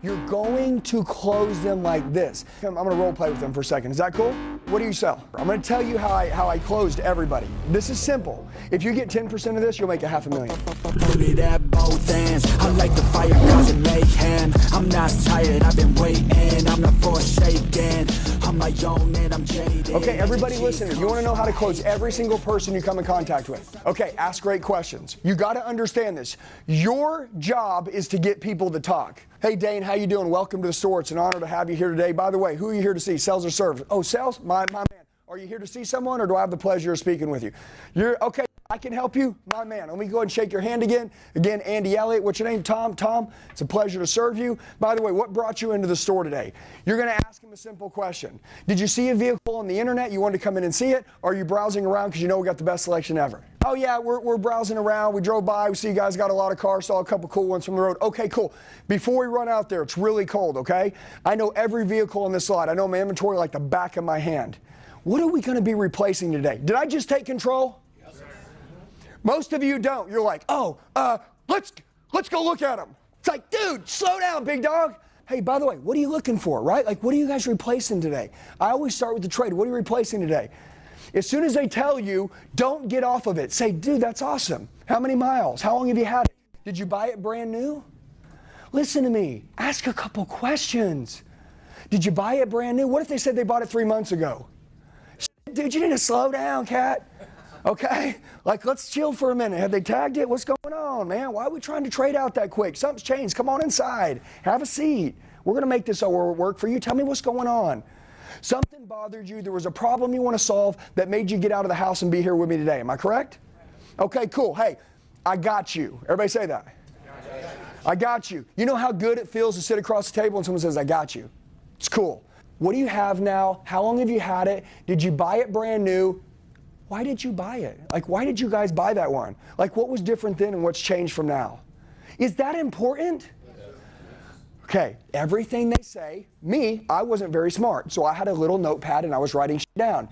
You're going to close them like this. I'm going to role play with them for a second. Is that cool? What do you sell? I'm going to tell you how I closed everybody. This is simple. If you get 10% of this, you'll make $500,000. Put it at both ends. I like the fire causing mayhem. I'm not tired, I've been waiting. I'm not forsaken. I'm my own and I'm jaded. Okay, everybody listening, you want to know how to close every single person you come in contact with. Okay, ask great questions. You got to understand this. Your job is to get people to talk. Hey Dane, how you doing? Welcome to the store. It's an honor to have you here today. By the way, who are you here to see? Sales or service? Oh, sales? My man. Are you here to see someone, or do I have the pleasure of speaking with you? You're okay. I can help you, my man. Let me go ahead and shake your hand again. Again, Andy Elliott. What's your name? Tom. Tom, it's a pleasure to serve you. By the way, what brought you into the store today? You're going to ask him a simple question. Did you see a vehicle on the internet? You wanted to come in and see it? Or are you browsing around because you know we got the best selection ever? Oh yeah, we're browsing around. We drove by. We see you guys got a lot of cars. Saw a couple cool ones from the road. Okay, cool. Before we run out there, it's really cold, okay? I know every vehicle on this lot. I know my inventory like the back of my hand. What are we going to be replacing today? Did I just take control? Yes, sir. Most of you don't. You're like, oh, let's go look at them. It's like, dude, slow down, big dog. Hey, by the way, what are you looking for, right? Like, what are you guys replacing today? I always start with the trade. What are you replacing today? As soon as they tell you, don't get off of it. Say, dude, that's awesome. How many miles? How long have you had it? Did you buy it brand new? Listen to me. Ask a couple questions. Did you buy it brand new? What if they said they bought it 3 months ago? Dude, you need to slow down, cat. Okay? Like, let's chill for a minute. Have they tagged it? What's going on, man? Why are we trying to trade out that quick? Something's changed. Come on inside. Have a seat. We're going to make this work for you. Tell me what's going on. Something bothered you. There was a problem you want to solve that made you get out of the house and be here with me today. Am I correct? Okay, cool. Hey, I got you. Everybody say that. I got you. You know how good it feels to sit across the table and someone says, I got you. It's cool. What do you have now? How long have you had it? Did you buy it brand new? Why did you buy it? Like, why did you guys buy that one? Like, what was different then and what's changed from now? Is that important? Okay, everything they say, I wasn't very smart, so I had a little notepad and I was writing shit down.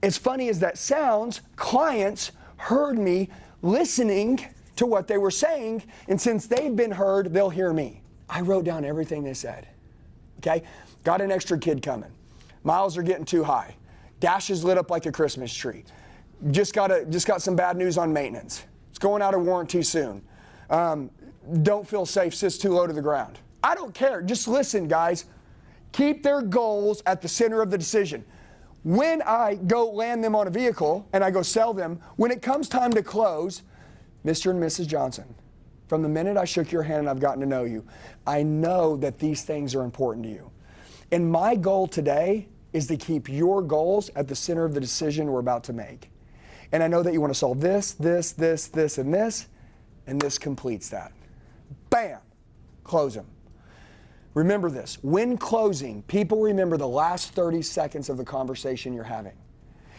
As funny as that sounds, clients heard me listening to what they were saying, and since they've been heard, they'll hear me. I wrote down everything they said, okay? Got an extra kid coming. Miles are getting too high. Dash is lit up like a Christmas tree. Just got some bad news on maintenance. It's going out of warranty soon. Don't feel safe, sits too low to the ground. I don't care. Just listen, guys. Keep their goals at the center of the decision. When I go land them on a vehicle and I go sell them, when it comes time to close, Mr. and Mrs. Johnson, from the minute I shook your hand and I've gotten to know you, I know that these things are important to you. And my goal today is to keep your goals at the center of the decision we're about to make. And I know that you want to solve this, this, and this completes that. Bam! Close them. Remember this, when closing, people remember the last 30 seconds of the conversation you're having.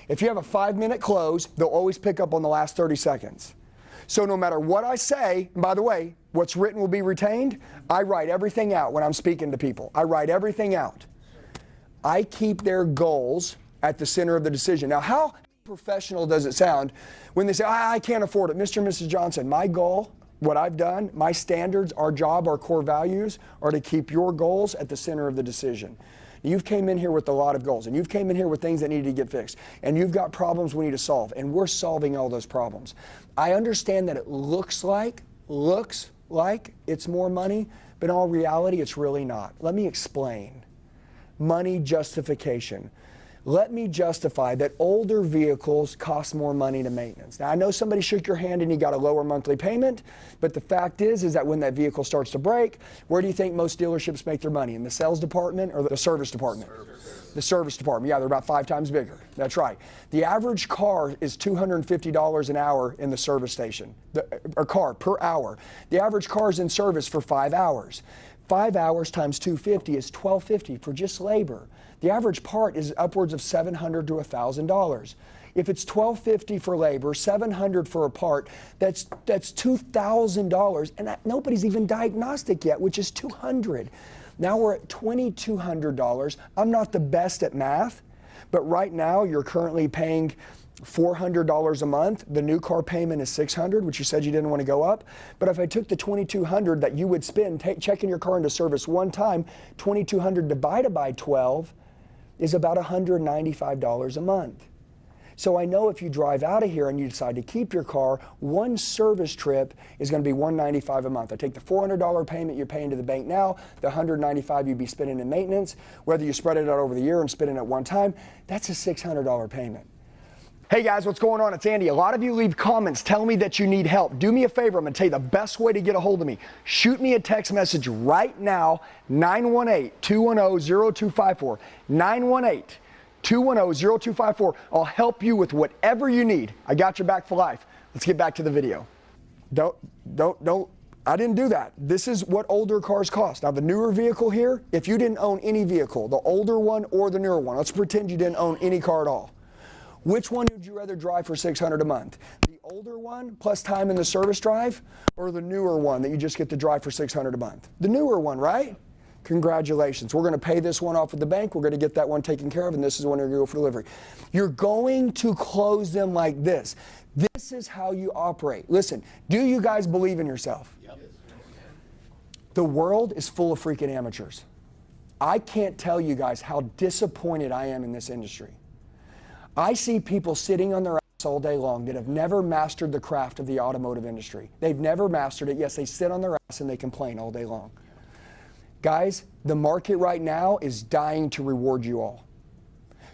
If you have a 5-minute close, they'll always pick up on the last 30 seconds. So no matter what I say, and by the way, what's written will be retained, I write everything out when I'm speaking to people. I write everything out. I keep their goals at the center of the decision. Now, how professional does it sound when they say, I can't afford it? Mr. and Mrs. Johnson, my goal, what I've done, my standards, our job, our core values are to keep your goals at the center of the decision. You've came in here with a lot of goals, and you've came in here with things that need to get fixed, and you've got problems we need to solve, and we're solving all those problems. I understand that it looks like it's more money, but in all reality, it's really not. Let me explain. Money justification. Let me justify that older vehicles cost more money to maintenance. Now, I know somebody shook your hand and you got a lower monthly payment, but the fact is that when that vehicle starts to break, where do you think most dealerships make their money? In the sales department or the service department? The service department. Yeah, they're about 5 times bigger. That's right. The average car is $250 an hour in the service station, a car per hour. The average car is in service for 5 hours. 5 hours times $250 is $1,250 for just labor. The average part is upwards of $700 to $1,000. If it's $1,250 for labor, $700 for a part, that's $2,000, and nobody's even diagnostic yet, which is $200. Now we're at $2,200. I'm not the best at math, but right now you're currently paying $400 a month. The new car payment is $600, which you said you didn't want to go up. But if I took the $2,200 that you would spend checking your car into service one time, $2,200 divided by 12 is about $195 a month. So I know if you drive out of here and you decide to keep your car, one service trip is going to be $195 a month. I take the $400 payment you're paying to the bank now, the $195 you'd be spending in maintenance, whether you spread it out over the year and spend it at one time, that's a $600 payment. Hey guys, what's going on? It's Andy. A lot of you leave comments telling me that you need help. Do me a favor. I'm going to tell you the best way to get a hold of me. Shoot me a text message right now, 918-210-0254. 918-210-0254. I'll help you with whatever you need. I got your back for life. Let's get back to the video. I didn't do that. This is what older cars cost. Now the newer vehicle here, if you didn't own any vehicle, the older one or the newer one, let's pretend you didn't own any car at all. Which one would you rather drive for $600 a month? The older one plus time in the service drive, or the newer one that you just get to drive for $600 a month? The newer one, right? Congratulations. We're going to pay this one off at the bank. We're going to get that one taken care of, and this is when you're going to go for delivery. You're going to close them like this. This is how you operate. Listen, do you guys believe in yourself? Yep. The world is full of freaking amateurs. I can't tell you guys how disappointed I am in this industry. I see people sitting on their ass all day long that have never mastered the craft of the automotive industry. They've never mastered it. Yes, they sit on their ass and they complain all day long. Guys, the market right now is dying to reward you all.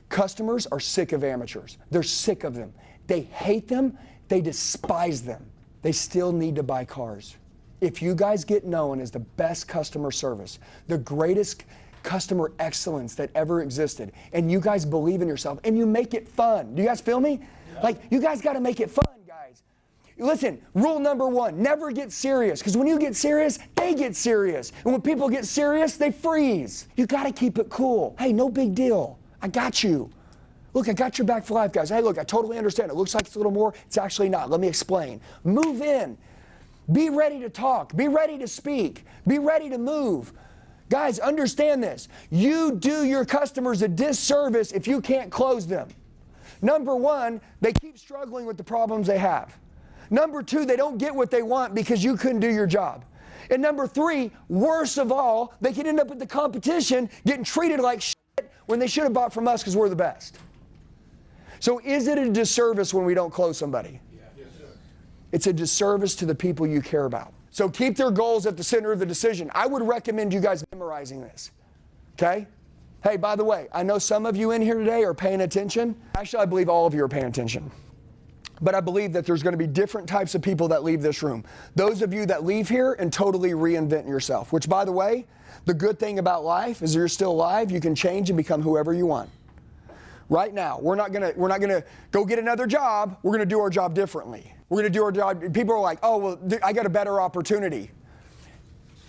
Customers are sick of amateurs. They're sick of them. They hate them. They despise them. They still need to buy cars. If you guys get known as the best customer service, the greatest customer excellence that ever existed, and you guys believe in yourself and you make it fun. Do you guys feel me? Yeah. Like, you guys got to make it fun, guys. Listen, rule number one, never get serious, because when you get serious, they get serious. And when people get serious, they freeze. You got to keep it cool. Hey, no big deal. I got you. Look, I got your back for life, guys. Hey, look, I totally understand. It looks like it's a little more. It's actually not. Let me explain. Move in. Be ready to talk. Be ready to speak. Be ready to move. Guys, understand this. You do your customers a disservice if you can't close them. Number one, they keep struggling with the problems they have. Number two, they don't get what they want because you couldn't do your job. And number three, worst of all, they can end up at the competition getting treated like shit when they should have bought from us because we're the best. So is it a disservice when we don't close somebody? Yes, sir. It's a disservice to the people you care about. So keep their goals at the center of the decision. I would recommend you guys memorizing this, okay? Hey, by the way, I know some of you in here today are paying attention. Actually, I believe all of you are paying attention. But I believe that there's going to be different types of people that leave this room. Those of you that leave here and totally reinvent yourself, which, by the way, the good thing about life is you're still alive. You can change and become whoever you want. Right now, we're not gonna go get another job. We're gonna do our job differently. We're gonna do our job. People are like, oh, well, I got a better opportunity.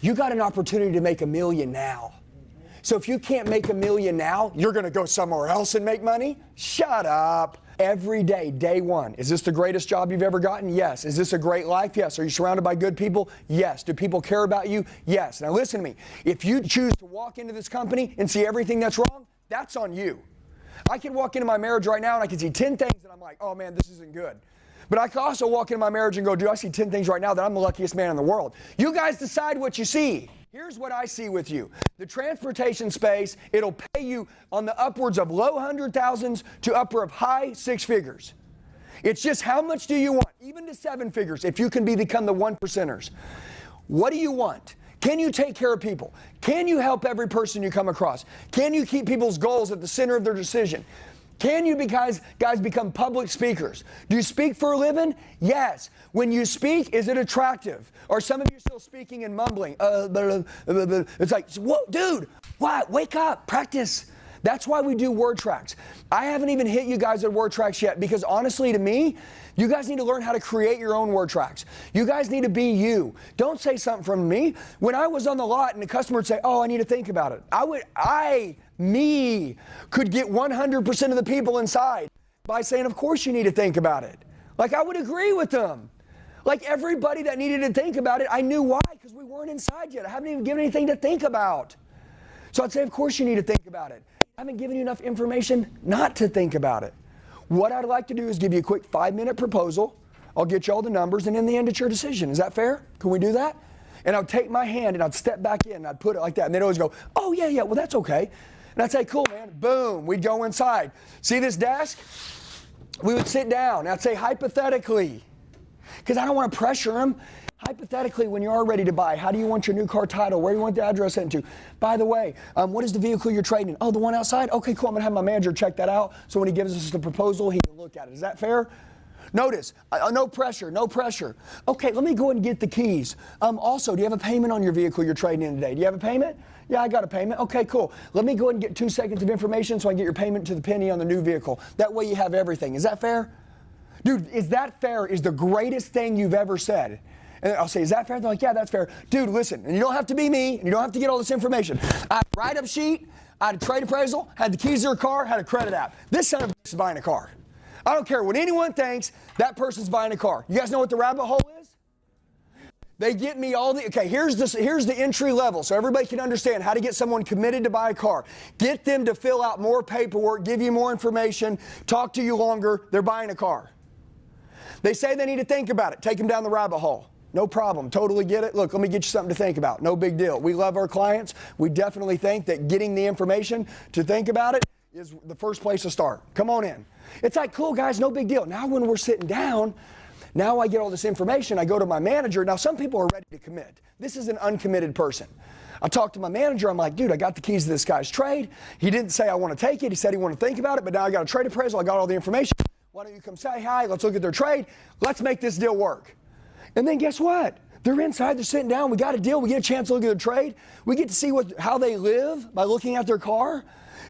You got an opportunity to make $1 million now. So if you can't make $1 million now, you're gonna go somewhere else and make money? Shut up. Every day, day one. Is this the greatest job you've ever gotten? Yes. Is this a great life? Yes. Are you surrounded by good people? Yes. Do people care about you? Yes. Now listen to me. If you choose to walk into this company and see everything that's wrong, that's on you. I can walk into my marriage right now and I can see 10 things and I'm like, oh man, this isn't good. But I can also walk into my marriage and go, dude, I see 10 things right now that I'm the luckiest man in the world. You guys decide what you see. Here's what I see with you. The transportation space, it'll pay you on the upwards of low 100,000s to upper of high 6 figures. It's just how much do you want, even to 7 figures, if you can become the 1%ers. What do you want? Can you take care of people? Can you help every person you come across? Can you keep people's goals at the center of their decision? Can you guys become public speakers? Do you speak for a living? Yes. When you speak, is it attractive? Or some of you still speaking and mumbling? It's like, whoa, dude, what? Wake up, practice. That's why we do word tracks. I haven't even hit you guys at word tracks yet because honestly to me, you guys need to learn how to create your own word tracks. You guys need to be you. Don't say something from me. When I was on the lot and the customer would say, oh, I need to think about it. Me could get 100% of the people inside by saying, of course you need to think about it. Like I would agree with them. Like everybody that needed to think about it, I knew why, because we weren't inside yet. I haven't even given anything to think about. So I'd say, of course you need to think about it. I haven't given you enough information not to think about it. What I'd like to do is give you a quick 5-minute proposal. I'll get you all the numbers, and in the end, it's your decision. Is that fair? Can we do that? And I'd take my hand and I'd step back in and I'd put it like that. And they'd always go, oh, yeah, well, that's okay. And I'd say, cool, man. Boom. We'd go inside. See this desk? We would sit down. And I'd say, hypothetically, because I don't want to pressure them. Hypothetically, when you are ready to buy, how do you want your new car title? Where do you want the address sent to? By the way, what is the vehicle you're trading in? Oh, the one outside? Okay, cool. I'm going to have my manager check that out. So when he gives us the proposal, he can look at it. Is that fair? Notice, no pressure, no pressure. Okay, let me go ahead and get the keys. Also, do you have a payment on your vehicle you're trading in today? Do you have a payment? Yeah, I got a payment. Okay, cool. Let me go ahead and get 2 seconds of information so I can get your payment to the penny on the new vehicle. That way you have everything. Is that fair? Dude, is that fair is the greatest thing you've ever said. And I'll say, is that fair? They're like, yeah, that's fair. Dude, listen, and you don't have to be me, and you don't have to get all this information. I had a write-up sheet, I had a trade appraisal, had the keys to her car, had a credit app. This son of a bitch is buying a car. I don't care what anyone thinks, that person's buying a car. You guys know what the rabbit hole is? They get me all the, okay, here's the entry level so everybody can understand how to get someone committed to buy a car. Get them to fill out more paperwork, give you more information, talk to you longer, they're buying a car. They say they need to think about it, take them down the rabbit hole. No problem, totally get it. Look, let me get you something to think about, no big deal. We love our clients. We definitely think that getting the information to think about it is the first place to start. Come on in. It's like, cool guys, no big deal. Now when we're sitting down, now I get all this information, I go to my manager. Now some people are ready to commit. This is an uncommitted person. I talk to my manager, I'm like, dude, I got the keys to this guy's trade. He didn't say I want to take it, he said he wanted to think about it, but now I got a trade appraisal, I got all the information. Why don't you come say hi, let's look at their trade, let's make this deal work. And then guess what? They're inside, they're sitting down, we got a deal, we get a chance to look at their trade, we get to see how they live by looking at their car,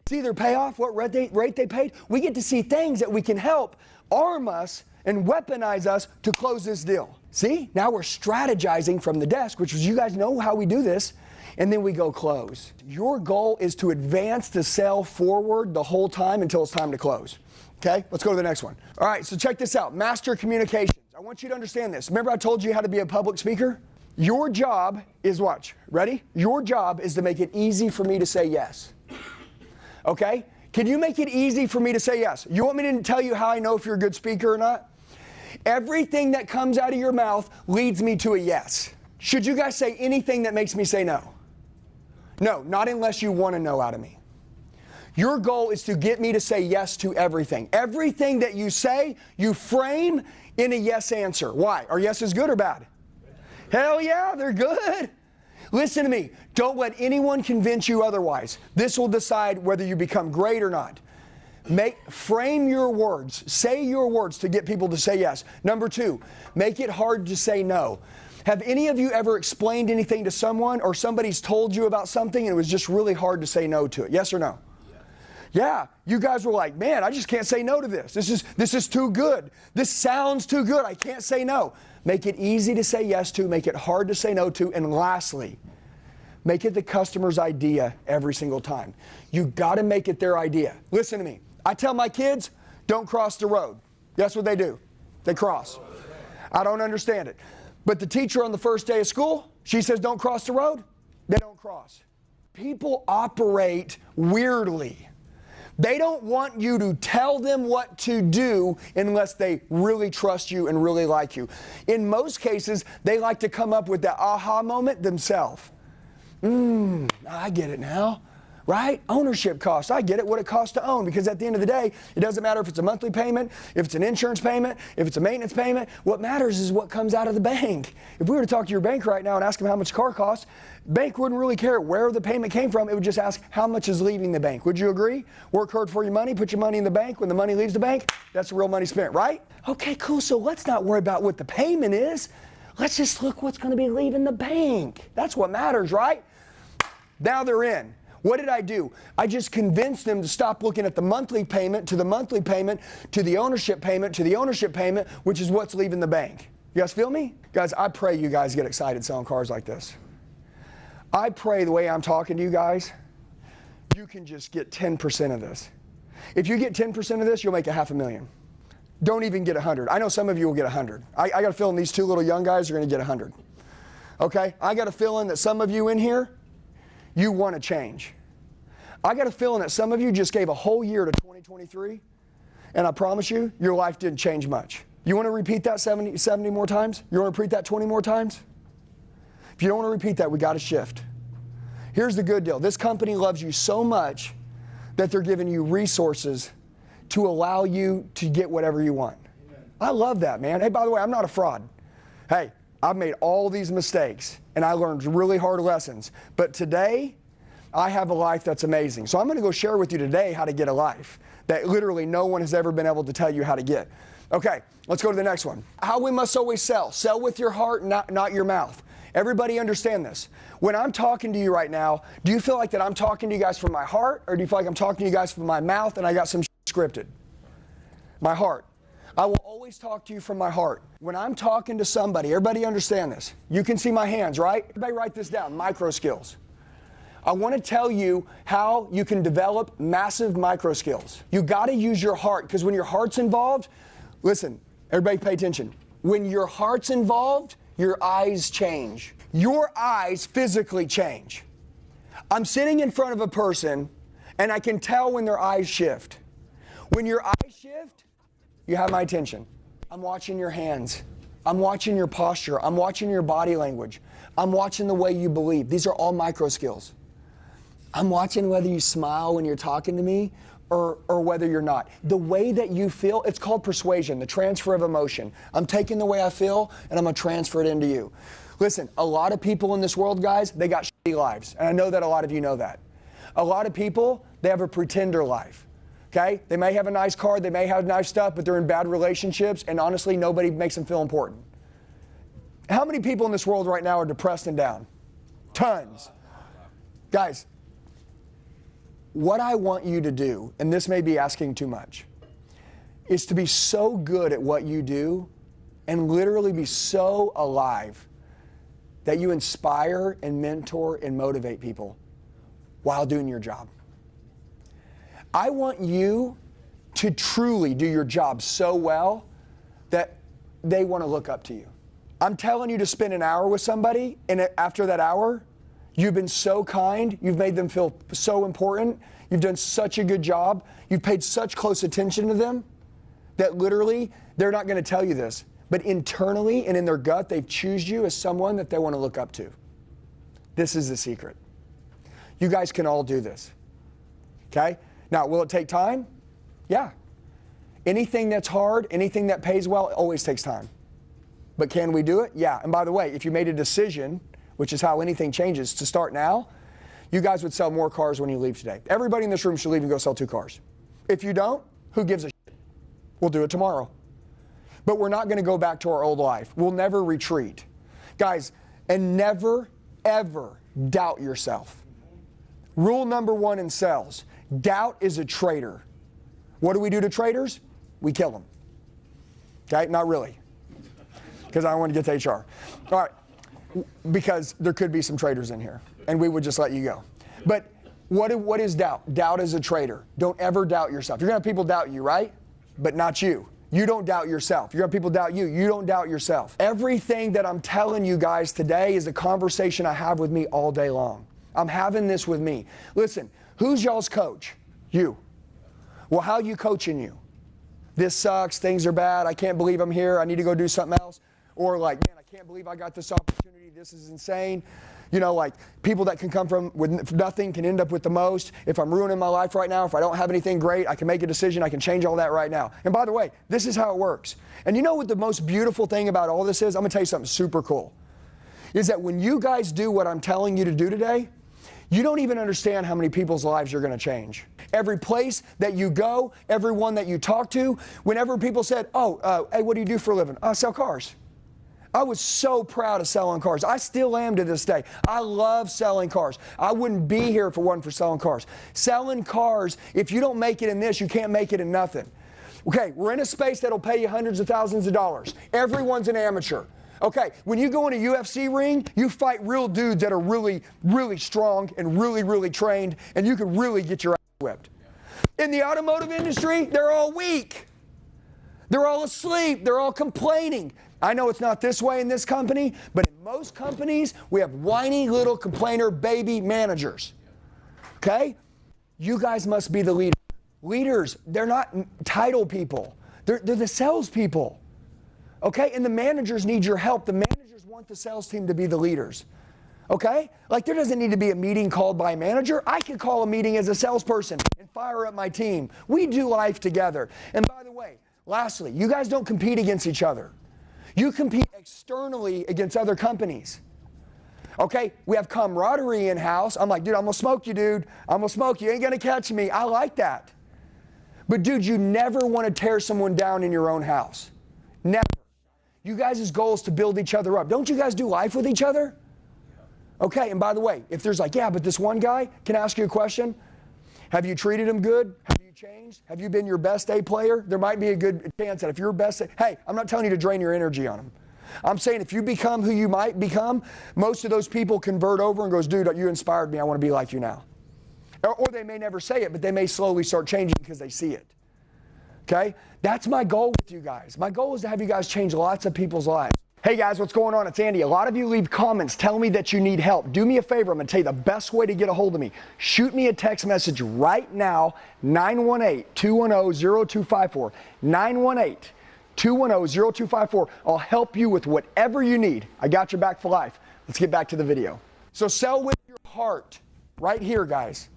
see their payoff, what rate they paid. We get to see things that we can help arm us and weaponize us to close this deal. See, now we're strategizing from the desk, which is, you guys know how we do this, and then we go close. Your goal is to advance the sale forward the whole time until it's time to close. Okay, let's go to the next one. All right, so check this out, master communications. I want you to understand this. Remember I told you how to be a public speaker? Your job is, watch, ready? Your job is to make it easy for me to say yes. Okay? Can you make it easy for me to say yes? You want me to tell you how I know if you're a good speaker or not? Everything that comes out of your mouth leads me to a yes. Should you guys say anything that makes me say no? No, not unless you want to know out of me. Your goal is to get me to say yes to everything. Everything that you say, you frame in a yes answer. Why? Are yeses good or bad? Hell yeah, they're good. Listen to me. Don't let anyone convince you otherwise. This will decide whether you become great or not. Frame your words. Say your words to get people to say yes. Number 2, make it hard to say no. Have any of you ever explained anything to someone or somebody's told you about something and it was just really hard to say no to it? Yes or no? Yeah, you guys were like, man, I just can't say no to this. This is too good. This sounds too good. I can't say no. Make it easy to say yes to, make it hard to say no to, and lastly, make it the customer's idea every single time. You got to make it their idea. Listen to me. I tell my kids, don't cross the road. Guess what they do? They cross. I don't understand it. But the teacher on the first day of school, she says, don't cross the road. They don't cross. People operate weirdly. They don't want you to tell them what to do unless they really trust you and really like you. In most cases, they like to come up with that aha moment themselves. I get it now, right? Ownership costs. I get it, what it costs to own, because at the end of the day, it doesn't matter if it's a monthly payment, if it's an insurance payment, if it's a maintenance payment. What matters is what comes out of the bank. If we were to talk to your bank right now and ask them how much a car costs, bank wouldn't really care where the payment came from. It would just ask how much is leaving the bank. Would you agree? Work hard for your money, put your money in the bank. When the money leaves the bank, that's the real money spent, right? Okay, cool. So let's not worry about what the payment is. Let's just look what's going to be leaving the bank. That's what matters, right? Now they're in. What did I do? I just convinced them to stop looking at the monthly payment to the monthly payment to the ownership payment to the ownership payment, which is what's leaving the bank. You guys feel me? Guys, I pray you guys get excited selling cars like this. I pray the way I'm talking to you guys, you can just get 10% of this. If you get 10% of this, you'll make $500,000. Don't even get 100. I know some of you will get 100. I got a feeling these 2 little young guys are going to get 100. Okay? I got a feeling that some of you in here, you want to change. I got a feeling that some of you just gave a whole year to 2023 And I promise you, your life didn't change much. You want to repeat that 70 more times? You want to repeat that 20 more times? If you don't want to repeat that, we got to shift. Here's the good deal. This company loves you so much that they're giving you resources to allow you to get whatever you want. Amen. I love that, man. Hey, by the way, I'm not a fraud. Hey, I've made all these mistakes, and I learned really hard lessons. But today, I have a life that's amazing. So I'm going to go share with you today how to get a life that literally no one has ever been able to tell you how to get. Okay, let's go to the next one. How we must always sell. Sell with your heart, not your mouth. Everybody understand this. When I'm talking to you right now, do you feel like that I'm talking to you guys from my heart, or do you feel like I'm talking to you guys from my mouth and I got some scripted? My heart. I will always talk to you from my heart. When I'm talking to somebody, everybody understand this. You can see my hands, right? Everybody write this down, micro skills. I want to tell you how you can develop massive micro skills. You got to use your heart, because when your heart's involved, listen, everybody pay attention. When your heart's involved, your eyes change. Your eyes physically change. I'm sitting in front of a person and I can tell when their eyes shift. When your eyes shift, you have my attention. I'm watching your hands. I'm watching your posture. I'm watching your body language. I'm watching the way you believe. These are all micro skills. I'm watching whether you smile when you're talking to me or whether you're not. The way that you feel, it's called persuasion, the transfer of emotion. I'm taking the way I feel and I'm going to transfer it into you. Listen, a lot of people in this world, guys, they got shitty lives. And I know that a lot of you know that. A lot of people, they have a pretender life. Okay? They may have a nice car, they may have nice stuff, but they're in bad relationships, and honestly, nobody makes them feel important. How many people in this world right now are depressed and down? Tons. Guys, what I want you to do, and this may be asking too much, is to be so good at what you do and literally be so alive that you inspire and mentor and motivate people while doing your job. I want you to truly do your job so well that they want to look up to you. I'm telling you to spend an hour with somebody, and after that hour, you've been so kind, you've made them feel so important, you've done such a good job, you've paid such close attention to them, that literally, they're not going to tell you this, but internally and in their gut, they've chosen you as someone that they want to look up to. This is the secret. You guys can all do this. Okay? Now, will it take time? Yeah. Anything that's hard, anything that pays well, it always takes time. But can we do it? Yeah. And by the way, if you made a decision, which is how anything changes, to start now, you guys would sell more cars when you leave today. Everybody in this room should leave and go sell 2 cars. If you don't, who gives a shit? We'll do it tomorrow. But we're not going to go back to our old life. We'll never retreat. Guys, and never, ever doubt yourself. Rule number 1 in sales, doubt is a traitor. What do we do to traitors? We kill them. Okay? Not really. Because I don't want to get to HR. All right. Because there could be some traitors in here, and we would just let you go. But what is doubt? Doubt is a traitor. Don't ever doubt yourself. You're going to have people doubt you, right? But not you. You don't doubt yourself. You're going to have people doubt you. You don't doubt yourself. Everything that I'm telling you guys today is a conversation I have with me all day long. I'm having this with me. Listen, who's y'all's coach? You. Well, how are you coaching you? This sucks. Things are bad. I can't believe I'm here. I need to go do something else. Or like, man, I can't believe I got this opportunity. This is insane. You know, like people that can come from with nothing can end up with the most. If I'm ruining my life right now, if I don't have anything great, I can make a decision. I can change all that right now. And by the way, this is how it works. And you know what the most beautiful thing about all this is? I'm going to tell you something super cool. Is that when you guys do what I'm telling you to do today, you don't even understand how many people's lives you're going to change. Every place that you go, everyone that you talk to, whenever people said, hey, what do you do for a living? I sell cars. I was so proud of selling cars. I still am to this day. I love selling cars. I wouldn't be here if it wasn't for selling cars. Selling cars, if you don't make it in this, you can't make it in nothing. Okay, we're in a space that'll pay you hundreds of thousands of dollars. Everyone's an amateur. Okay, when you go in a UFC ring, you fight real dudes that are really, really strong and really, really trained, and you can really get your ass whipped. In the automotive industry, they're all weak. They're all asleep. They're all complaining. I know it's not this way in this company, but in most companies, we have whiny little complainer baby managers. Okay? You guys must be the leader. Leaders, they're not title people. They're the salespeople. Okay? And the managers need your help. The managers want the sales team to be the leaders. Okay? Like there doesn't need to be a meeting called by a manager. I can call a meeting as a salesperson and fire up my team. We do life together. And by the way, lastly, you guys don't compete against each other. You compete externally against other companies. Okay? We have camaraderie in-house. I'm like, dude, I'm going to smoke you, dude. I'm going to smoke you. You ain't going to catch me. I like that. But dude, you never want to tear someone down in your own house. Never. You guys' goal is to build each other up. Don't you guys do life with each other? Okay, and by the way, if there's like, yeah, but this one guy, can I ask you a question? Have you treated him good? Have you changed? Have you been your best A player? There might be a good chance that if you're best, hey, I'm not telling you to drain your energy on him. I'm saying if you become who you might become, most of those people convert over and goes, dude, you inspired me. I want to be like you now. Or they may never say it, but they may slowly start changing because they see it. Okay? That's my goal with you guys. My goal is to have you guys change lots of people's lives. Hey guys, what's going on? It's Andy. A lot of you leave comments telling me that you need help. Do me a favor. I'm going to tell you the best way to get a hold of me. Shoot me a text message right now, 918-210-0254. 918-210-0254. I'll help you with whatever you need. I got your back for life. Let's get back to the video. So sell with your heart right here, guys.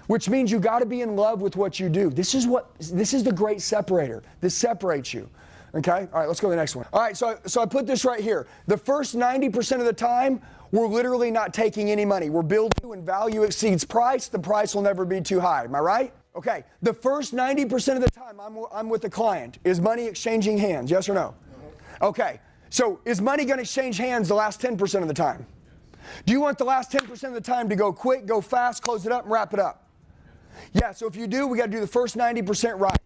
Which means you got to be in love with what you do. This is the great separator. This separates you. Okay? All right, let's go to the next one. All right, so I put this right here. The first 90% of the time, we're literally not taking any money. We're building when value exceeds price. The price will never be too high. Am I right? Okay. The first 90% of the time I'm with a client. Is money exchanging hands? Yes or no? Okay. So is money going to exchange hands the last 10% of the time? Do you want the last 10% of the time to go quick, go fast, close it up, and wrap it up? Yeah, so if you do, we got to do the first 90% right.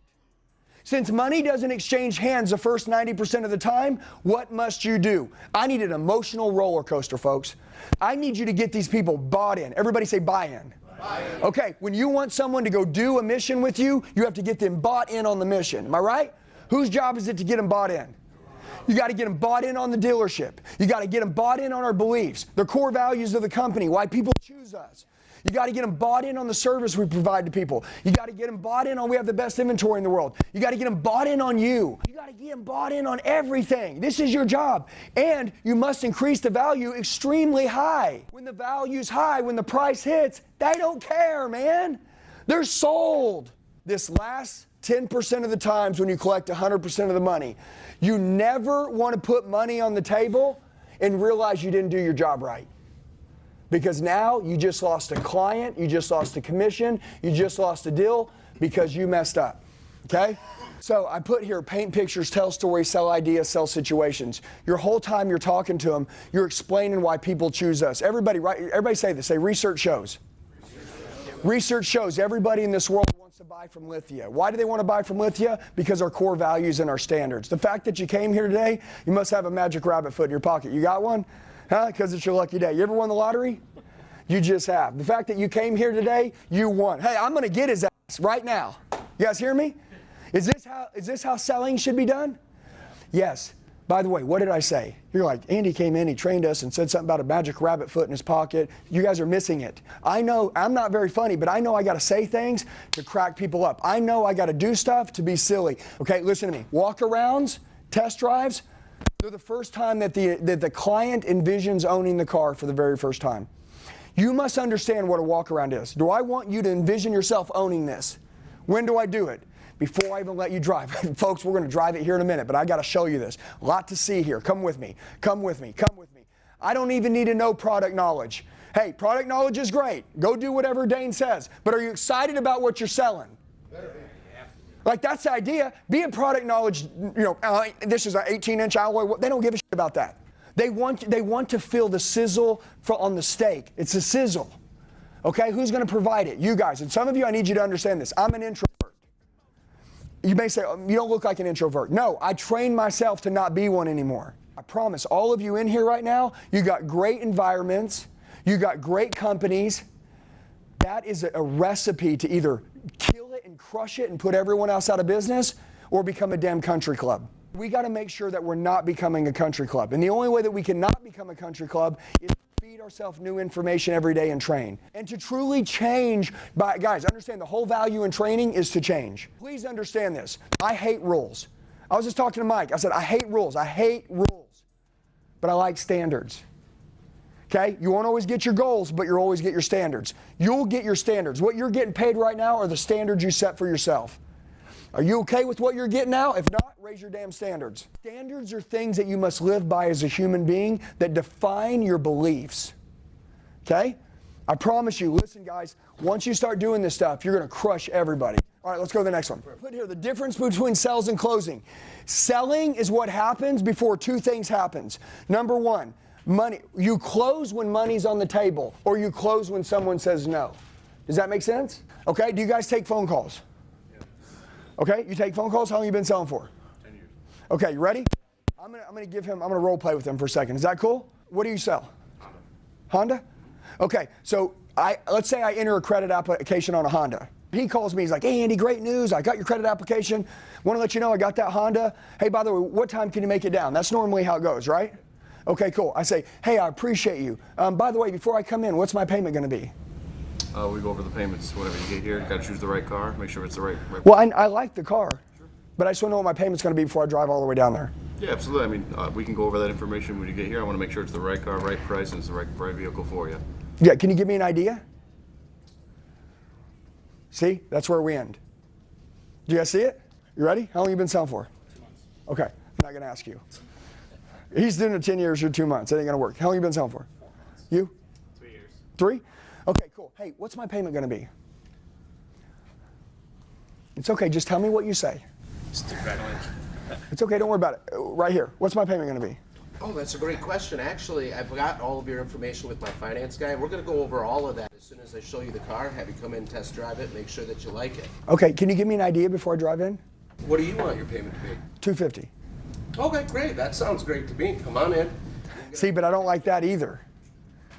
Since money doesn't exchange hands the first 90% of the time, what must you do? I need an emotional roller coaster, folks. I need you to get these people bought in. Everybody say buy-in. Buy-in. Okay, when you want someone to go do a mission with you, you have to get them bought in on the mission. Am I right? Whose job is it to get them bought in? You got to get them bought in on the dealership. You got to get them bought in on our beliefs, the core values of the company, why people choose us. You got to get them bought in on the service we provide to people. You got to get them bought in on we have the best inventory in the world. You got to get them bought in on you. You got to get them bought in on everything. This is your job. And you must increase the value extremely high. When the value's high, when the price hits, they don't care, man. They're sold. This last 10% of the times when you collect 100% of the money, you never want to put money on the table and realize you didn't do your job right. Because now you just lost a client, you just lost a commission, you just lost a deal because you messed up. Okay? So I put here, paint pictures, tell stories, sell ideas, sell situations. Your whole time you're talking to them, you're explaining why people choose us. Everybody say this. Say research shows. Research shows everybody in this world wants to buy from Lithia. Why do they want to buy from Lithia? Because our core values and our standards. The fact that you came here today, you must have a magic rabbit foot in your pocket. You got one? Huh? Because it's your lucky day. You ever won the lottery? You just have. The fact that you came here today, you won. Hey, I'm going to get his ass right now. You guys hear me? Is this how selling should be done? Yes. By the way, what did I say? You're like, Andy came in, he trained us and said something about a magic rabbit foot in his pocket. You guys are missing it. I know I'm not very funny, but I know I got to say things to crack people up. I know I got to do stuff to be silly. Okay, listen to me. Walk-arounds, test drives, they're the first time that the client envisions owning the car for the very first time. You must understand what a walk-around is. Do I want you to envision yourself owning this? When do I do it? Before I even let you drive. Folks, we're going to drive it here in a minute, but I got to show you this. A lot to see here. Come with me. Come with me. Come with me. I don't even need to know product knowledge. Hey, product knowledge is great. Go do whatever Dane says. But are you excited about what you're selling? Like, that's the idea. Be a product knowledge, this is an 18-inch alloy. They don't give a shit about that. They want to feel the sizzle on the steak. It's a sizzle. Okay, who's going to provide it? You guys. And some of you, I need you to understand this. I'm an introvert. You may say, you don't look like an introvert. No, I trained myself to not be one anymore. I promise, all of you in here right now, you got great environments. You got great companies. That is a recipe to either kill it and crush it and put everyone else out of business or become a damn country club. We got to make sure that we're not becoming a country club. And the only way that we cannot become a country club is feed ourselves new information every day and train. And to truly change, guys, understand the whole value in training is to change. Please understand this. I hate rules. I was just talking to Mike. I said, I hate rules. I hate rules. But I like standards. Okay? You won't always get your goals, but you'll always get your standards. You'll get your standards. What you're getting paid right now are the standards you set for yourself. Are you okay with what you're getting now? If not, raise your damn standards. Standards are things that you must live by as a human being that define your beliefs. Okay? I promise you, listen guys, once you start doing this stuff, you're going to crush everybody. All right, let's go to the next one. Put here the difference between sales and closing. Selling is what happens before two things happens. Number one, money. You close when money's on the table, or you close when someone says no. Does that make sense? Okay, do you guys take phone calls? Yes. Okay, you take phone calls? How long have you been selling for? 10 years. Okay, you ready? I'm gonna role play with him for a second. Is that cool? What do you sell? Honda? Okay, so let's say I enter a credit application on a Honda. He calls me, he's like, hey Andy, great news, I got your credit application. Want to let you know I got that Honda. Hey, by the way, what time can you make it down? That's normally how it goes, right? Okay, cool. I say, hey, I appreciate you. By the way, before I come in, what's my payment gonna be? We go over the payments whenever you get here. You got to choose the right car, make sure it's the right Well, I like the car, but I just want to know what my payment's gonna be before I drive all the way down there. Yeah, absolutely. I mean, we can go over that information when you get here. I want to make sure it's the right car, right price, and it's the right vehicle for you. Yeah, can you give me an idea? See, that's where we end. Do you guys see it? You ready? How long have you been selling for? 2 months. Okay, I'm not gonna ask you. He's doing it 10 years or 2 months. It ain't gonna work. How long have you been selling for? 4 months. You? 3 years. 3? Okay, cool. Hey, what's my payment gonna be? It's okay, just tell me what you say. It's okay, don't worry about it. Right here, what's my payment gonna be? Oh, that's a great question. Actually, I've got all of your information with my finance guy. We're going to go over all of that as soon as I show you the car, have you come in, test drive it, make sure that you like it. Okay, can you give me an idea before I drive in? What do you want your payment to be? $250. Okay, great. That sounds great to me. Come on in. See, but I don't like that either,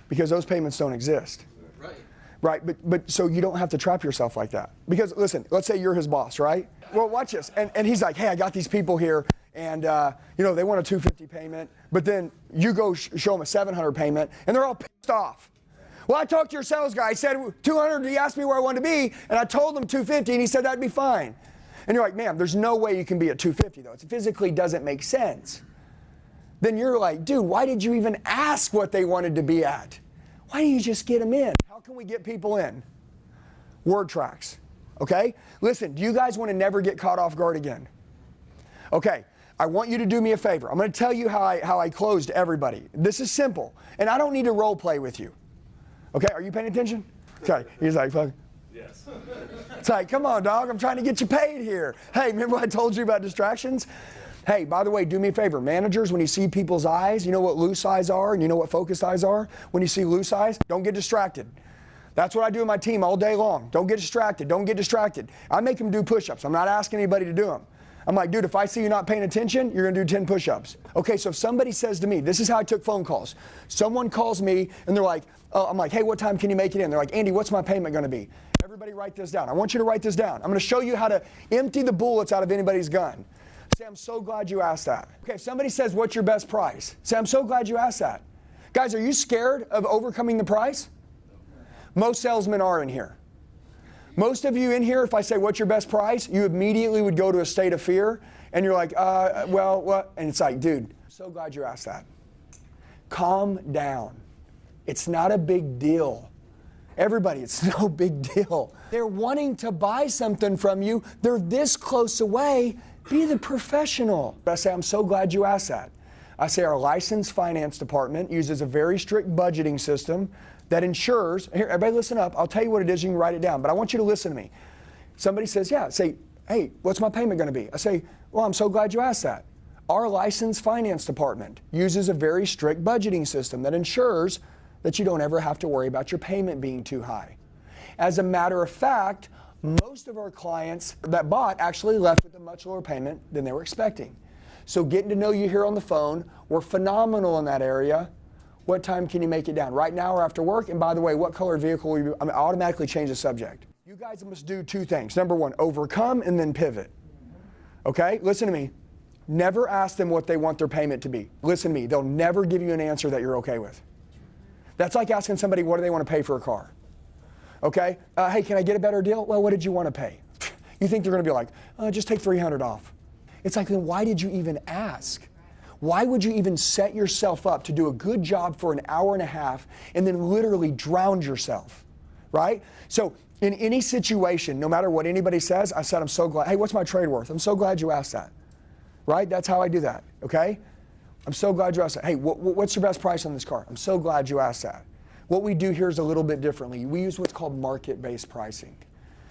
because those payments don't exist. Right. Right, but so you don't have to trap yourself like that. Because listen, let's say you're his boss, right? Well, watch this. And he's like, hey, I got these people here, and they want a $250 payment, but then you go show them a $700 payment, and they're all pissed off. Well, I talked to your sales guy. He said $200. He asked me where I wanted to be, and I told him $250, and he said that'd be fine. And you're like, man, there's no way you can be at $250 though. It physically doesn't make sense. Then you're like, dude, why did you even ask what they wanted to be at? Why don't you just get them in? How can we get people in? Word tracks, okay? Listen, do you guys want to never get caught off guard again? Okay, I want you to do me a favor. I'm going to tell you how I closed everybody. This is simple, and I don't need to role play with you. Okay, are you paying attention? Okay, he's like, fuck. Yes. It's like, come on, dog, I'm trying to get you paid here. Hey, remember I told you about distractions? Hey, by the way, do me a favor. Managers, when you see people's eyes, you know what loose eyes are and you know what focused eyes are? When you see loose eyes, don't get distracted. That's what I do with my team all day long. Don't get distracted. Don't get distracted. I make them do push-ups. I'm not asking anybody to do them. I'm like, dude, if I see you not paying attention, you're going to do 10 push-ups. Okay, so if somebody says to me, this is how I took phone calls. Someone calls me and they're like, oh, I'm like, hey, what time can you make it in? They're like, Andy, what's my payment going to be? Everybody write this down. I want you to write this down. I'm going to show you how to empty the bullets out of anybody's gun. Say, I'm so glad you asked that. Okay, if somebody says, what's your best price? Say, I'm so glad you asked that. Guys, are you scared of overcoming the price? Most salesmen are in here. Most of you in here, if I say, what's your best price? You immediately would go to a state of fear, and you're like, well, what? And it's like, dude, I'm so glad you asked that. Calm down. It's not a big deal. Everybody, it's no big deal. They're wanting to buy something from you. They're this close away. Be the professional. I say, I'm so glad you asked that. I say our licensed finance department uses a very strict budgeting system that ensures, here, everybody listen up. I'll tell you what it is, you can write it down, but I want you to listen to me. Somebody says, yeah, say, hey, what's my payment going to be? I say, well, I'm so glad you asked that. Our licensed finance department uses a very strict budgeting system that ensures that you don't ever have to worry about your payment being too high. As a matter of fact, most of our clients that bought actually left with a much lower payment than they were expecting. So getting to know you here on the phone, we're phenomenal in that area. What time can you make it down? Right now or after work? And by the way, what color vehicle will you, I automatically change the subject. You guys must do two things. Number one, overcome and then pivot. Okay, listen to me. Never ask them what they want their payment to be. Listen to me, they'll never give you an answer that you're okay with. That's like asking somebody what do they want to pay for a car. Okay? Hey, can I get a better deal? Well, what did you want to pay? You think they're going to be like, just take $300 off. It's like, then why did you even ask? Why would you even set yourself up to do a good job for an hour and a half and then literally drown yourself, right? So in any situation, no matter what anybody says, I said, I'm so glad. Hey, what's my trade worth? I'm so glad you asked that, right? That's how I do that, okay? I'm so glad you asked that. Hey, what's your best price on this car? I'm so glad you asked that. What we do here is a little bit differently. We use what's called market-based pricing.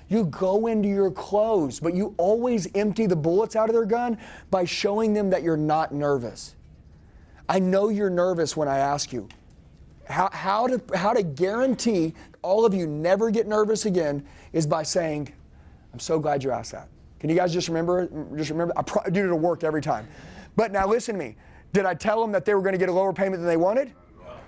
You go into your close, but you always empty the bullets out of their gun by showing them that you're not nervous. I know you're nervous when I ask you. How to guarantee all of you never get nervous again is by saying, I'm so glad you asked that. Can you guys just remember? I do it at work every time. But now listen to me. Did I tell them that they were going to get a lower payment than they wanted?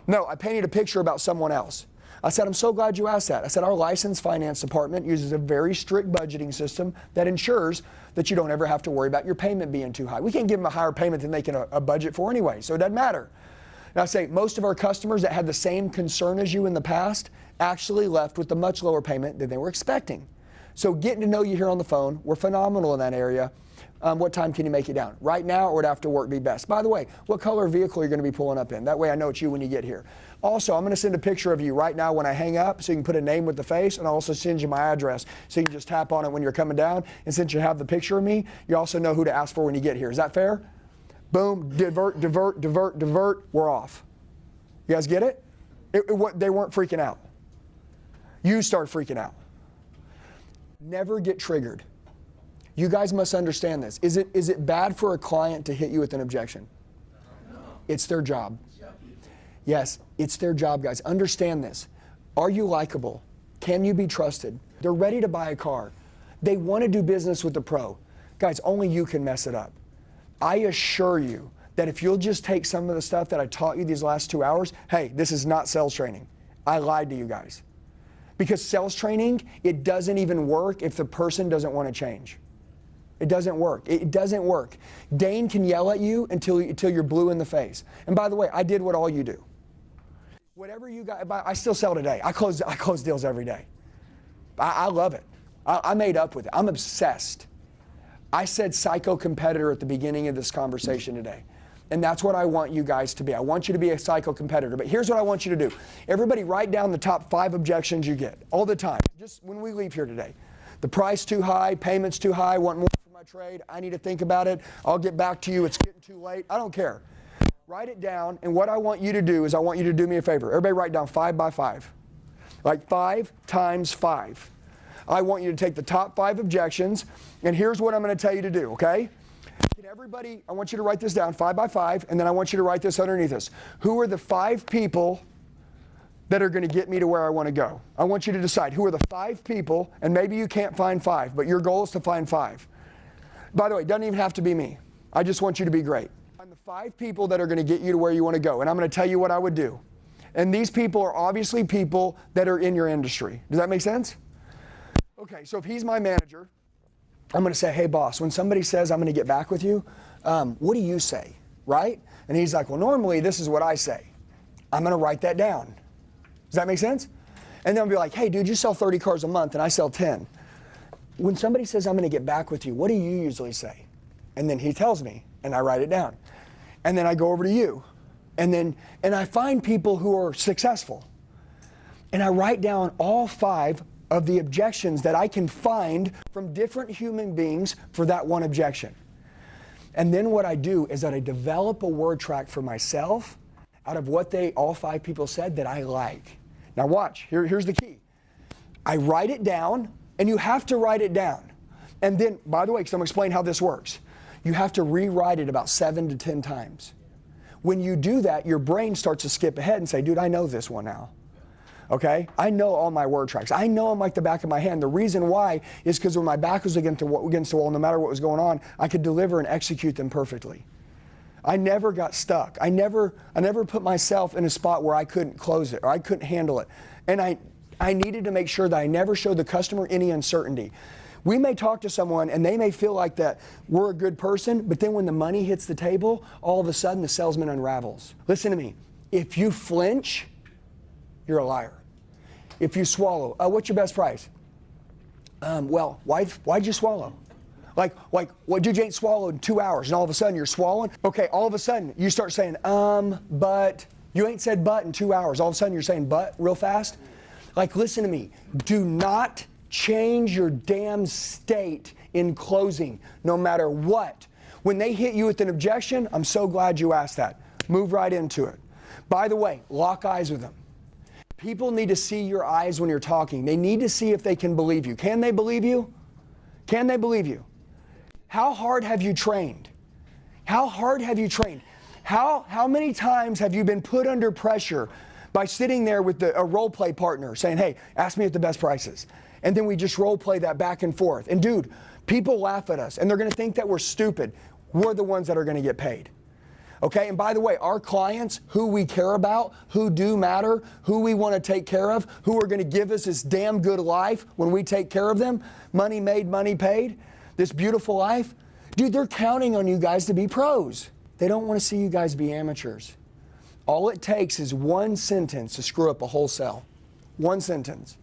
No, I painted a picture about someone else. I said, I'm so glad you asked that. I said, our licensed finance department uses a very strict budgeting system that ensures that you don't ever have to worry about your payment being too high. We can't give them a higher payment than they can budget for anyway, so it doesn't matter. And I say, most of our customers that had the same concern as you in the past actually left with a much lower payment than they were expecting. So getting to know you here on the phone, we're phenomenal in that area. What time can you make it down? Right now, or would after work be best? By the way, what color vehicle are you going to be pulling up in? That way I know it's you when you get here. Also, I'm going to send a picture of you right now when I hang up so you can put a name with the face, and I'll also send you my address so you can just tap on it when you're coming down. And since you have the picture of me, you also know who to ask for when you get here. Is that fair? Boom, divert, divert, divert, divert, we're off. You guys get it? They weren't freaking out. You start freaking out. Never get triggered. You guys must understand this. Is it bad for a client to hit you with an objection? No. It's their job. Yes, it's their job, guys. Understand this. Are you likable? Can you be trusted? They're ready to buy a car. They want to do business with the pro. Guys, only you can mess it up. I assure you that if you'll just take some of the stuff that I taught you these last 2 hours, hey, this is not sales training. I lied to you guys. Because sales training, it doesn't even work if the person doesn't want to change. It doesn't work. It doesn't work. Dane can yell at you until you're blue in the face. And by the way, I did what all you do. Whatever you got, I still sell today. I close deals every day. I love it. I made up with it. I'm obsessed. I said psycho competitor at the beginning of this conversation today. And that's what I want you guys to be. I want you to be a psycho competitor. But here's what I want you to do. Everybody write down the top 5 objections you get all the time, just when we leave here today. The price too high, payments too high, want more for my trade, I need to think about it, I'll get back to you, it's getting too late. I don't care. Write it down, and what I want you to do is I want you to do me a favor. Everybody write down 5 by 5. Like 5 times 5. I want you to take the top 5 objections, and here's what I'm going to tell you to do, okay? Can everybody, I want you to write this down 5 by 5, and then I want you to write this underneath this. Who are the 5 people that are going to get me to where I want to go? I want you to decide who are the 5 people, and maybe you can't find 5, but your goal is to find 5. By the way, it doesn't even have to be me. I just want you to be great. Find the 5 people that are going to get you to where you want to go, and I'm going to tell you what I would do. And these people are obviously people that are in your industry. Does that make sense? Okay, so if he's my manager, I'm going to say, hey boss, when somebody says I'm going to get back with you, what do you say, right? And he's like, well, normally this is what I say. I'm going to write that down. Does that make sense? And then I'll be like, hey dude, you sell 30 cars a month and I sell 10. When somebody says I'm going to get back with you, what do you usually say? And then he tells me, and I write it down. And then I go over to you. And I find people who are successful. And I write down all 5 of the objections that I can find from different human beings for that one objection. And then what I do is that I develop a word track for myself out of what all 5 people said that I like. Now watch, here's the key. I write it down, and you have to write it down. And then, by the way, because I'm going to explain how this works, you have to rewrite it about 7 to 10 times. When you do that, your brain starts to skip ahead and say, dude, I know this one now. Okay? I know all my word tracks. I know them like the back of my hand. The reason why is because when my back was against the wall, no matter what was going on, I could deliver and execute them perfectly. I never got stuck. I never put myself in a spot where I couldn't close it or I couldn't handle it. And I needed to make sure that I never showed the customer any uncertainty. We may talk to someone and they may feel like that we're a good person, but then when the money hits the table, all of a sudden the salesman unravels. Listen to me. If you flinch, you're a liar. If you swallow, what's your best price? Well, why'd you swallow? Like, what dude, you ain't swallowed in 2 hours and all of a sudden you're swallowing? Okay, all of a sudden you start saying, but, you ain't said but in 2 hours. All of a sudden you're saying but real fast. Like, listen to me. Do not change your damn state in closing, no matter what. When they hit you with an objection, I'm so glad you asked that. Move right into it. By the way, lock eyes with them. People need to see your eyes when you're talking. They need to see if they can believe you. Can they believe you? Can they believe you? How hard have you trained? How hard have you trained? How many times have you been put under pressure by sitting there with a role play partner saying, hey, ask me what the best price is. And then we just role play that back and forth. And dude, people laugh at us and they're going to think that we're stupid. We're the ones that are going to get paid. Okay, and by the way, our clients, who we care about, who do matter, who we want to take care of, who are going to give us this damn good life when we take care of them, money made, money paid, this beautiful life, dude, they're counting on you guys to be pros. They don't want to see you guys be amateurs. All it takes is one sentence to screw up a whole sale. One sentence.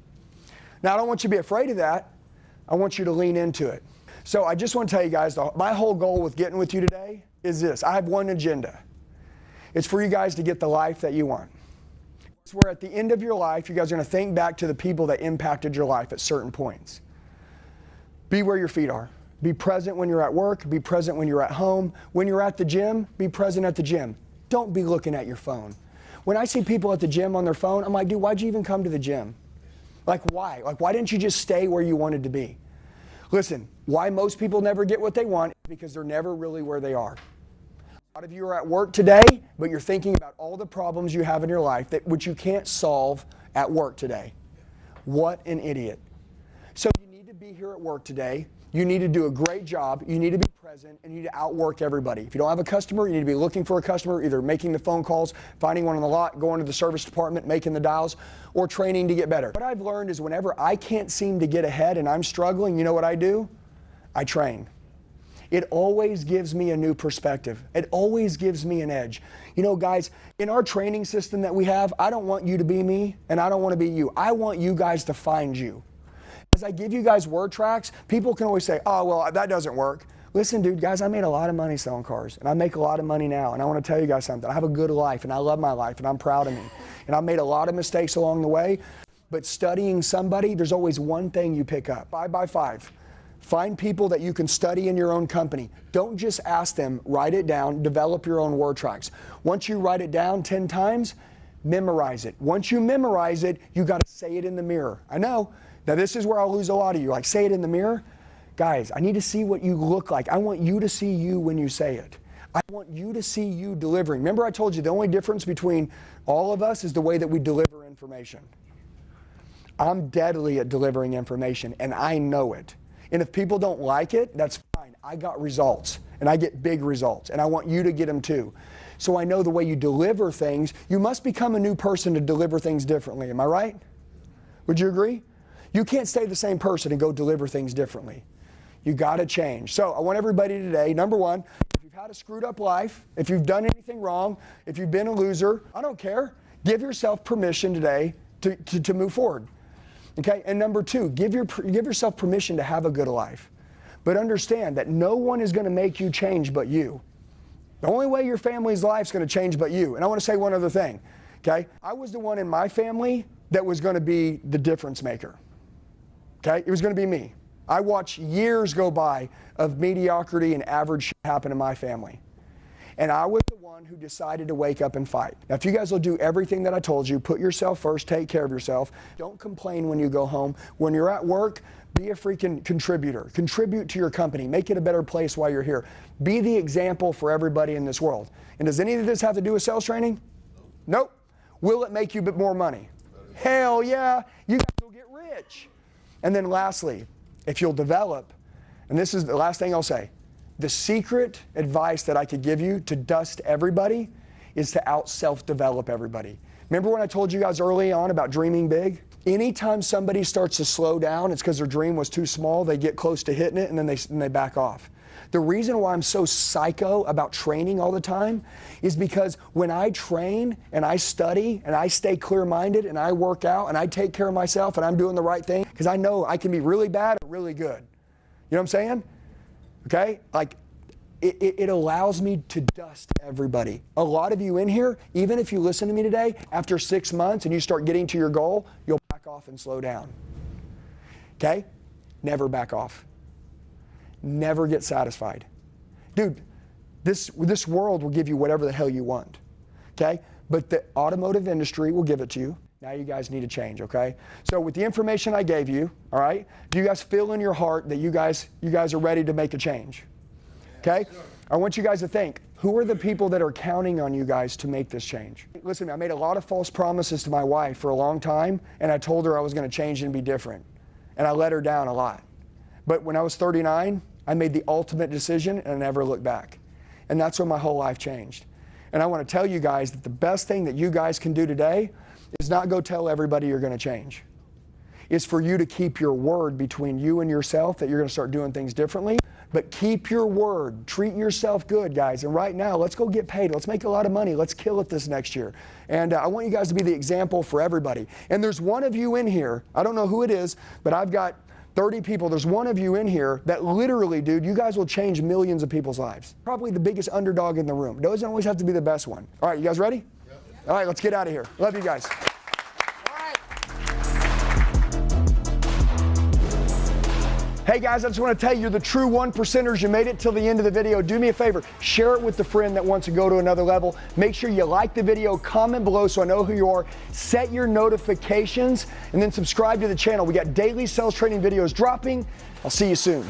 Now, I don't want you to be afraid of that. I want you to lean into it. So I just want to tell you guys, my whole goal with getting with you today is this. I have one agenda. It's for you guys to get the life that you want. It's where at the end of your life, you guys are going to think back to the people that impacted your life at certain points. Be where your feet are. Be present when you're at work. Be present when you're at home. When you're at the gym, be present at the gym. Don't be looking at your phone. When I see people at the gym on their phone, I'm like, dude, why'd you even come to the gym? Like, why? Like, why didn't you just stay where you wanted to be? Listen, why most people never get what they want is because they're never really where they are. A lot of you are at work today, but you're thinking about all the problems you have in your life which you can't solve at work today. What an idiot. So you need to be here at work today. You need to do a great job. You need to be present, and you need to outwork everybody. If you don't have a customer, you need to be looking for a customer, either making the phone calls, finding one on the lot, going to the service department, making the dials, or training to get better. What I've learned is whenever I can't seem to get ahead and I'm struggling, you know what I do? I train. It always gives me a new perspective. It always gives me an edge. You know, guys, in our training system that we have, I don't want you to be me, and I don't want to be you. I want you guys to find you. As I give you guys word tracks, people can always say, oh, well, that doesn't work. Listen, dude, guys, I made a lot of money selling cars, and I make a lot of money now, and I want to tell you guys something. I have a good life, and I love my life, and I'm proud of me. And I've made a lot of mistakes along the way, but studying somebody, there's always one thing you pick up. 5 by 5. Find people that you can study in your own company. Don't just ask them, write it down, develop your own word tracks. Once you write it down 10 times, memorize it. Once you memorize it, you got to say it in the mirror. I know. Now, this is where I'll lose a lot of you. Like, say it in the mirror. Guys, I need to see what you look like. I want you to see you when you say it. I want you to see you delivering. Remember I told you the only difference between all of us is the way that we deliver information. I'm deadly at delivering information, and I know it. And if people don't like it, that's fine. I got results, and I get big results, and I want you to get them too. So I know the way you deliver things, you must become a new person to deliver things differently. Am I right? Would you agree? You can't stay the same person and go deliver things differently. You got to change. So I want everybody today, number one, if you've had a screwed up life, if you've done anything wrong, if you've been a loser, I don't care. Give yourself permission today to move forward. Okay? And number two, give yourself permission to have a good life. But understand that no one is going to make you change but you. The only way your family's life is going to change but you. And I want to say one other thing. Okay? I was the one in my family that was going to be the difference maker. Okay? It was going to be me. I watched years go by of mediocrity and average shit happen in my family. And I was the one who decided to wake up and fight. Now, if you guys will do everything that I told you, put yourself first, take care of yourself. Don't complain when you go home. When you're at work, be a freaking contributor. Contribute to your company. Make it a better place while you're here. Be the example for everybody in this world. And does any of this have to do with sales training? Nope. Will it make you a bit more money? Hell yeah. You guys will get rich. And then lastly, if you'll develop, and this is the last thing I'll say, the secret advice that I could give you to dust everybody is to out-self-develop everybody. Remember when I told you guys early on about dreaming big? Anytime somebody starts to slow down, it's because their dream was too small, they get close to hitting it, and then they back off. The reason why I'm so psycho about training all the time is because when I train and I study and I stay clear-minded and I work out and I take care of myself and I'm doing the right thing, because I know I can be really bad or really good. You know what I'm saying? Okay? Like, it allows me to dust everybody. A lot of you in here, even if you listen to me today, after 6 months and you start getting to your goal, you'll back off and slow down. Okay? Never back off. Never get satisfied. Dude, this world will give you whatever the hell you want. Okay? But the automotive industry will give it to you. Now you guys need to change, okay? So with the information I gave you, all right, do you guys feel in your heart that you guys are ready to make a change? Okay? I want you guys to think, who are the people that are counting on you guys to make this change? Listen, I made a lot of false promises to my wife for a long time, and I told her I was going to change and be different. And I let her down a lot. But when I was 39, I made the ultimate decision, and I never looked back. And that's when my whole life changed. And I want to tell you guys that the best thing that you guys can do today is not go tell everybody you're going to change. It's for you to keep your word between you and yourself that you're going to start doing things differently. But keep your word. Treat yourself good, guys. And right now, let's go get paid. Let's make a lot of money. Let's kill it this next year. And I want you guys to be the example for everybody. And there's one of you in here, I don't know who it is, but I've got 30 people. There's one of you in here that literally, dude, you guys will change millions of people's lives. Probably the biggest underdog in the room. Doesn't always have to be the best one. All right, you guys ready? Yep. All right, let's get out of here. Love you guys. Hey guys, I just want to tell you, you're the true 1%ers. You made it till the end of the video. Do me a favor, share it with the friend that wants to go to another level. Make sure you like the video, comment below so I know who you are, set your notifications, and then subscribe to the channel. We got daily sales training videos dropping. I'll see you soon.